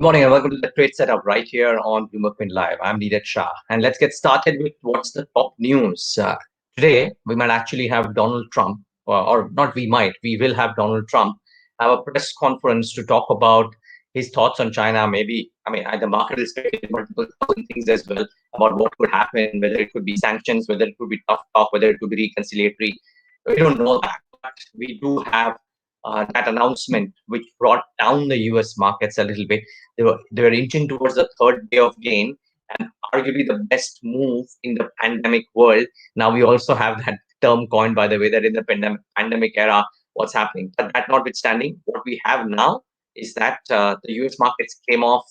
Morning and welcome to the trade setup right here on BloombergQuint Live. I'm Niraj Shah, and let's get started with what's the top news. Today, we might actually have Donald Trump, or not we might, we will have Donald Trump have a press conference to talk about his thoughts on China. Maybe, the market is expecting multiple thousand things as well about what could happen, whether it could be sanctions, whether it could be tough talk, whether it could be reconciliatory. We don't know that, but we do have that announcement, which brought down the US markets a little bit. They were inching towards the third day of gain, and arguably the best move in the pandemic world. Now we also have that term coined, by the way, that in the pandemic era, what's happening. But that notwithstanding, what we have now is that the US markets came off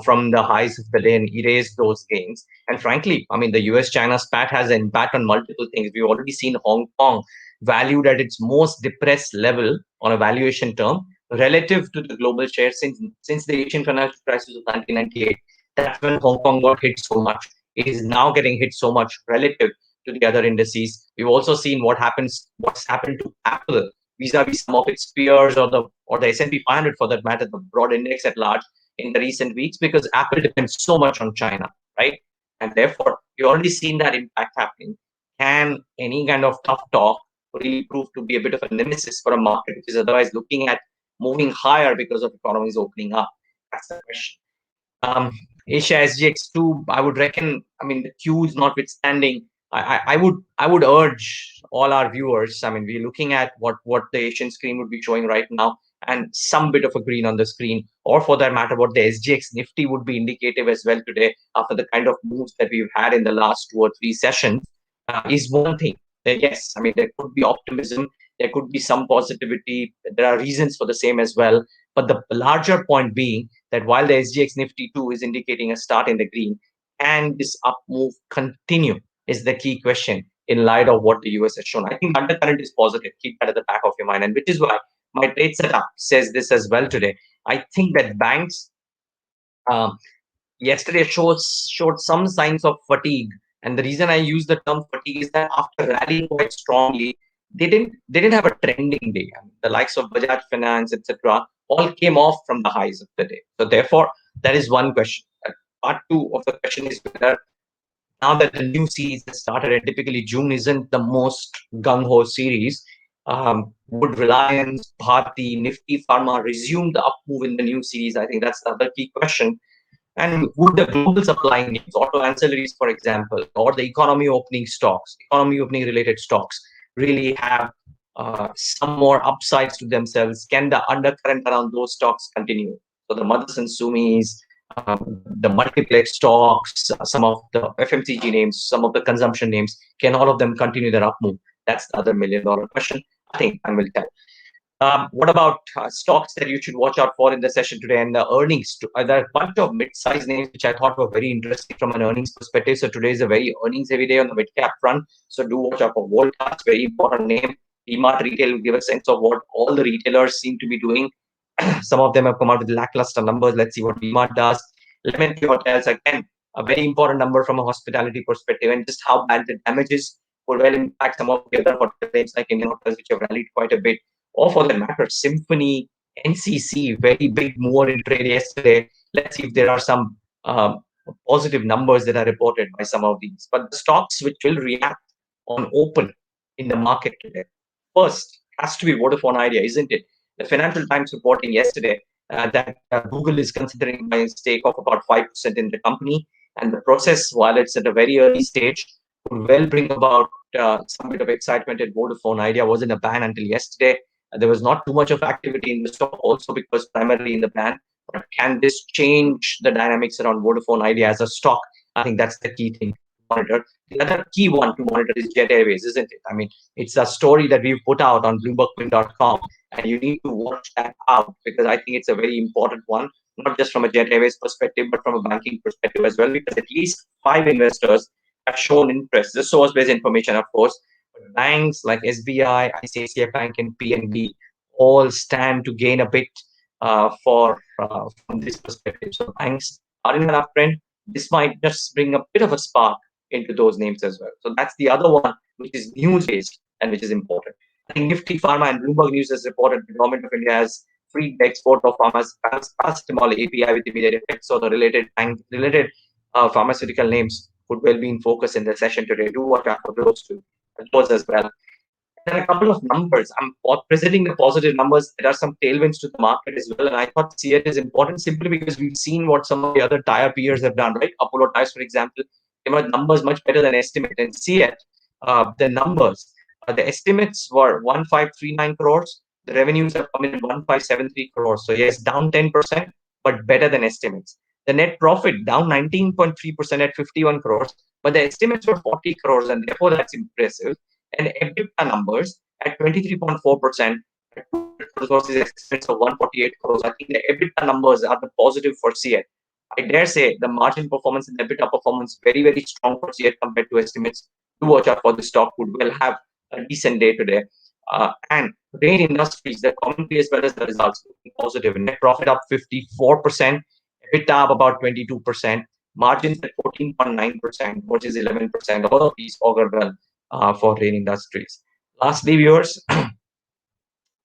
from the highs of the day and erased those gains. And frankly, the US-China SPAT has an impact on multiple things. We've already seen Hong Kong valued at its most depressed level on a valuation term relative to the global share since the Asian financial crisis of 1998. That's when Hong Kong got hit so much. It is now getting hit so much relative to the other indices. We've also seen what's happened to Apple vis-a-vis some of its peers or the S&P 500 for that matter, the broad index at large in the recent weeks, because Apple depends so much on China, right? And therefore, you've already seen that impact happening. Can any kind of tough talk really prove to be a bit of a nemesis for a market which is otherwise looking at moving higher because of economies opening up? That's the question. Asia SGX2, I would reckon, the cues notwithstanding, I would urge all our viewers, we're looking at what the Asian screen would be showing right now, and some bit of a green on the screen, or for that matter, what the SGX Nifty would be indicative as well today after the kind of moves that we've had in the last 2 or 3 sessions, is one thing. Yes, there could be optimism, there could be some positivity, there are reasons for the same as well. But the larger point being that while the SGX Nifty 2 is indicating a start in the green, can this up move continue is the key question in light of what the US has shown. I think the undercurrent is positive. Keep that at the back of your mind. And which is why my trade setup says this as well today. I think that banks um, yesterday showed some signs of fatigue. And the reason I use the term fatigue is that after rallying quite strongly, they didn't have a trending day. The likes of Bajaj Finance, etc., all came off from the highs of the day. So therefore, that is one question. Part two of the question is whether now that the new series has started, and typically June isn't the most gung-ho series, would Reliance, Bharti, Nifty Pharma resume the up move in the new series? I think that's the other key question. And would the global supply names, auto ancillaries, for example, or the economy opening related stocks, really have some more upsides to themselves? Can the undercurrent around those stocks continue? So the Mothers and Sumis, the multiplex stocks, some of the FMCG names, some of the consumption names, can all of them continue their up move? That's the other $1 million question. I think time will tell. What about stocks that you should watch out for in the session today and the earnings? There are a bunch of mid-sized names which I thought were very interesting from an earnings perspective. So today is a very earnings-heavy day on the mid-cap front. So do watch out for Voltas, very important name. DMart Retail will give a sense of what all the retailers seem to be doing. Some of them have come out with lackluster numbers. Let's see what DMart does. Lemon Tree Hotels, again, a very important number from a hospitality perspective, and just how bad the damages could well impact some of the other hotel names like Indian Hotels, which have rallied quite a bit. Or for that matter, Symphony, NCC, very big mover in trade yesterday. Let's see if there are some positive numbers that are reported by some of these. But the stocks which will react on open in the market today, first has to be Vodafone Idea, isn't it? The Financial Times reporting yesterday that Google is considering buying a stake of about 5% in the company. And the process, while it's at a very early stage, could well bring about some bit of excitement at Vodafone Idea. Was in a ban until yesterday. There was not too much of activity in the stock also because primarily in the ban. But can this change the dynamics around Vodafone Idea as a stock? I think that's the key thing to monitor. The other key one to monitor is Jet Airways, isn't it? It's a story that we've put out on BloombergQuint.com, and you need to watch that out because I think it's a very important one, not just from a Jet Airways perspective, but from a banking perspective as well, because at least 5 investors have shown interest. This source-based information, of course. But banks like SBI, ICICI Bank, and PNB all stand to gain a bit from this perspective. So banks are in an uptrend. This might just bring a bit of a spark into those names as well. So that's the other one, which is news-based and which is important. I think Nifty Pharma and Bloomberg News has reported the government of India has freed the export of paracetamol API with immediate effect. So the related pharmaceutical names could well be in focus in the session today. Do watch out for those as well. There are a couple of numbers. I'm presenting the positive numbers. There are some tailwinds to the market as well. And I thought CEAT is important simply because we've seen what some of the other tire peers have done, right? Apollo Tires, for example, came out numbers much better than estimate. And CEAT, the numbers, the estimates were 1539 crores. The revenues have come in at 1573 crores. So yes, down 10%, but better than estimates. The net profit down 19.3% at 51 crores, but the estimates were 40 crores, and therefore that's impressive. And EBITDA numbers at 23.4% versus estimates of 148 crores. I think the EBITDA numbers are the positive for CEAT. I dare say the margin performance and the EBITDA performance very, very strong for CEAT compared to estimates. Do watch out for the stock. Would well have a decent day today. And Rain Industries, the commentary as well as the results looking positive. Net profit up 54%, EBITDA up about 22%, margins at 14.9% versus 11%. All of these augur well for Rain Industries. Lastly, viewers,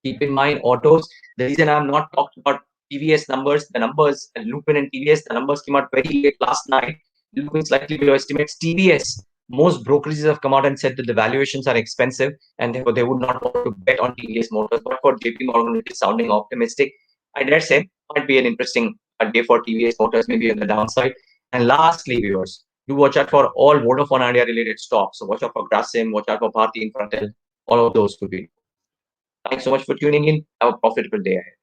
keep in mind autos. The reason I'm not talking about TVS numbers, the numbers, Lupin and TVS, the numbers came out very late last night. Lupin slightly below estimates. TVS, most brokerages have come out and said that the valuations are expensive and therefore they would not want to bet on TVS Motors. But for JP Morgan, it is sounding optimistic. I dare say might be an interesting day for TVS Motors, maybe on the downside. And lastly, viewers, do watch out for all Vodafone Idea related stocks. So watch out for Grasim, watch out for Bharti Infratel. All of those could be. Thanks so much for tuning in. Have a profitable day ahead.